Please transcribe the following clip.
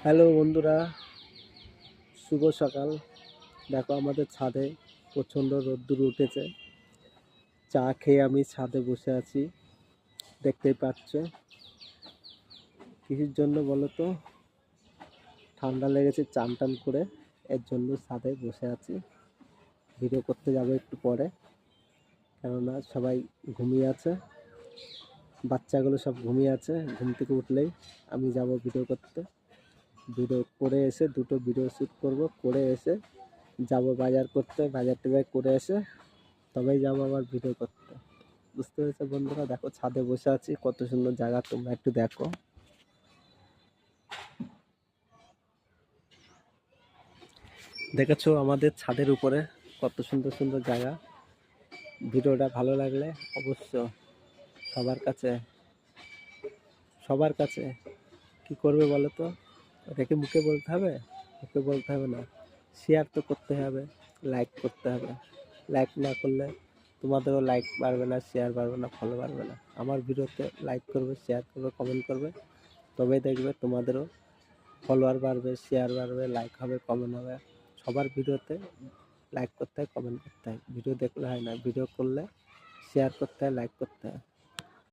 Hello বন্ধুরা, শুভ সকাল। দেখো আমাদের ছাদে প্রচণ্ড রোদ্দুর উঠেছে। চা খেয়ে আমি ছাদে বসে আছি, দেখতেই পাচ্ছ। কিসের জন্য বলো তো? ঠান্ডা লেগেছে চান টান করে, এর জন্য ছাদে বসে আছি। ভিডিও করতে যাবো একটু পরে, কেননা সবাই ঘুমিয়ে আছে, বাচ্চাগুলো সব ঘুমিয়ে আছে। ঘুম থেকে উঠলেই আমি যাব ভিডিও করতে। ভিডিও করে এসে দুটো ভিডিও শ্যুট করবো, করে এসে যাব বাজার করতে। বাজার টাজার করে এসে তবেই যাবো আবার ভিডিও করতে। বুঝতে পেরেছো বন্ধুরা? দেখো ছাদে বসে আছি, কত সুন্দর জায়গা, তোমরা একটু দেখো। দেখেছো আমাদের ছাদের উপরে কত সুন্দর সুন্দর জায়গা। ভিডিওটা ভালো লাগলে অবশ্য সবার কাছে সবার কাছে কি করবে বলো তো? রেখে মুখে বলতে হবে? মুখে বলতে হবে না, শেয়ার তো করতে হবে, লাইক করতে হবে। লাইক না করলে তোমাদেরও লাইক বাড়বে না, শেয়ার বাড়বে না, ফলো বাড়বে না। আমার ভিডিওতে লাইক করবে, শেয়ার করবে, কমেন্ট করবে, তবেই দেখবে তোমাদেরও ফলোয়ার বাড়বে, শেয়ার বাড়বে, লাইক হবে, কমেন্ট হবে। সবার ভিডিওতে লাইক করতে হয়, কমেন্ট করতে হয়। ভিডিও দেখলে হয় না, ভিডিও করলে শেয়ার করতে হয়, লাইক করতে হয়।